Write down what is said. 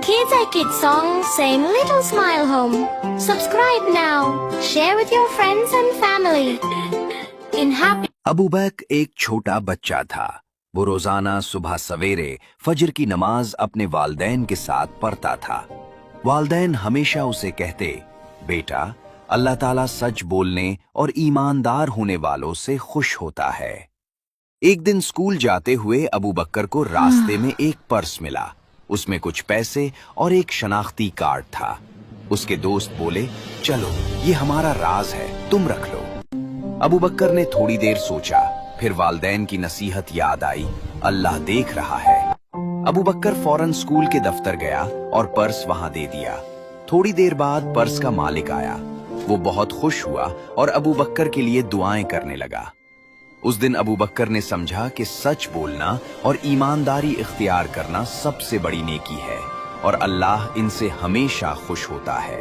Kids Eye Kids song saying Little Smile Home. Subscribe now. Share with your friends and family. In happy Abu बक एक छोटा बच्चा था। वो रोजाना सुबह सवेरे फजर की नमाज अपने वालदैन के साथ पढ़ता था। वालदैन हमेशा उसे कहते, बेटा, अल्लाह ताला सच बोलने और ईमानदार होने वालों से खुश होता है। एक दिन स्कूल जाते हुए अबू बकर को रास्ते में एक पर्स मिला। उसमें कुछ पैसे और एक शनाख्ती कार्ड था। उसके दोस्त बोले, चलो ये हमारा राज है, तुम रख लो। अबू बकर ने थोड़ी देर सोचा, फिर वालदैन की नसीहत याद आई, अल्लाह देख रहा है। अबू बकर फौरन स्कूल के दफ्तर गया और पर्स वहां दे दिया। थोड़ी देर बाद पर्स का मालिक आया। वो बहुत खुश हुआ और अबू बकर के लिए दुआएं करने लगा। उस दिन अबू बकर ने समझा कि सच बोलना और ईमानदारी इख्तियार करना सबसे बड़ी नेकी है और अल्लाह इनसे हमेशा खुश होता है।